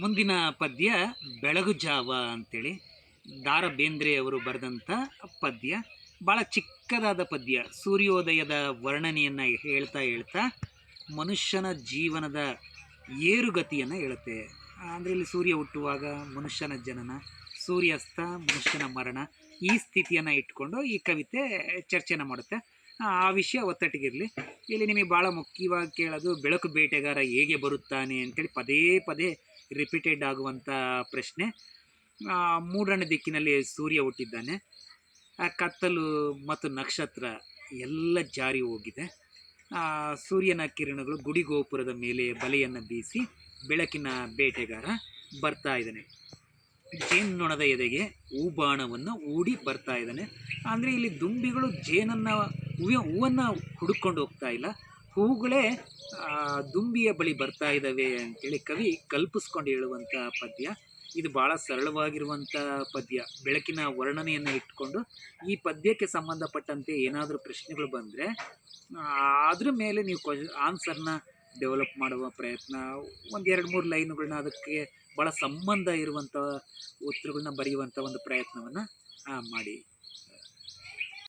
ಮುಂದಿನ ಪದ್ಯ ಬೆಳಗು ಜಾವ ಅಂತೇಳಿ ದಾರ ಬೇಂದ್ರೆ ಅವರು ಬರೆದಂಥ ಪದ್ಯ. ಭಾಳ ಚಿಕ್ಕದಾದ ಪದ್ಯ. ಸೂರ್ಯೋದಯದ ವರ್ಣನೆಯನ್ನು ಹೇಳ್ತಾ ಹೇಳ್ತಾ ಮನುಷ್ಯನ ಜೀವನದ ಏರುಗತಿಯನ್ನು ಹೇಳುತ್ತೆ. ಅಂದರೆ ಇಲ್ಲಿ ಸೂರ್ಯ ಹುಟ್ಟುವಾಗ ಮನುಷ್ಯನ ಜನನ, ಸೂರ್ಯಾಸ್ತ ಮನುಷ್ಯನ ಮರಣ, ಈ ಸ್ಥಿತಿಯನ್ನು ಇಟ್ಕೊಂಡು ಈ ಕವಿತೆ ಚರ್ಚೆನ ಮಾಡುತ್ತೆ. ಆ ವಿಷಯ ಒತ್ತಟ್ಟಿಗಿರಲಿ. ಇಲ್ಲಿ ನಿಮಗೆ ಭಾಳ ಮುಖ್ಯವಾಗಿ ಕೇಳೋದು, ಬೆಳಕು ಬೇಟೆಗಾರ ಹೇಗೆ ಬರುತ್ತಾನೆ ಅಂತೇಳಿ ಪದೇ ಪದೇ ರಿಪೀಟೆಡ್ ಆಗುವಂಥ ಪ್ರಶ್ನೆ. ಮೂಡಣ ದಿಕ್ಕಿನಲ್ಲಿ ಸೂರ್ಯ ಹುಟ್ಟಿದ್ದಾನೆ. ಕತ್ತಲು ಮತ್ತು ನಕ್ಷತ್ರ ಎಲ್ಲ ಜಾರಿ ಹೋಗಿದೆ. ಸೂರ್ಯನ ಕಿರಣಗಳು ಗುಡಿಗೋಪುರದ ಮೇಲೆ ಬಲೆಯನ್ನು ಬೀಸಿ ಬೆಳಕಿನ ಬೇಟೆಗಾರ ಬರ್ತಾ ಇದ್ದಾನೆ. ಜೇನ್ನೊಣದ ಎದೆಗೆ ಹೂಬಾಣವನ್ನು ಹೂಡಿ ಬರ್ತಾ ಇದ್ದಾನೆ. ಅಂದರೆ ಇಲ್ಲಿ ದುಂಬಿಗಳು ಜೇನನ್ನು ಹೂವನ್ನು ಹುಡುಕೊಂಡು ಹೋಗ್ತಾ ಇಲ್ಲ, ಹೂಗಳೇ ದುಂಬಿಯ ಬಳಿ ಬರ್ತಾ ಇದ್ದಾವೆ ಅಂತೇಳಿ ಕವಿ ಕಲ್ಪಿಸ್ಕೊಂಡು ಹೇಳುವಂಥ ಪದ್ಯ. ಇದು ಭಾಳ ಸರಳವಾಗಿರುವಂಥ ಪದ್ಯ. ಬೆಳಕಿನ ವರ್ಣನೆಯನ್ನು ಇಟ್ಕೊಂಡು ಈ ಪದ್ಯಕ್ಕೆ ಸಂಬಂಧಪಟ್ಟಂತೆ ಏನಾದರೂ ಪ್ರಶ್ನೆಗಳು ಬಂದರೆ ಅದ್ರ ಮೇಲೆ ನೀವು ಆನ್ಸರ್ನ ಡೆವಲಪ್ ಮಾಡುವ ಪ್ರಯತ್ನ, ಒಂದು 2-3 ಲೈನುಗಳನ್ನ ಅದಕ್ಕೆ ಭಾಳ ಸಂಬಂಧ ಇರುವಂಥ ಉತ್ತರಗಳನ್ನ ಬರೆಯುವಂಥ ಒಂದು ಪ್ರಯತ್ನವನ್ನು ಮಾಡಿ.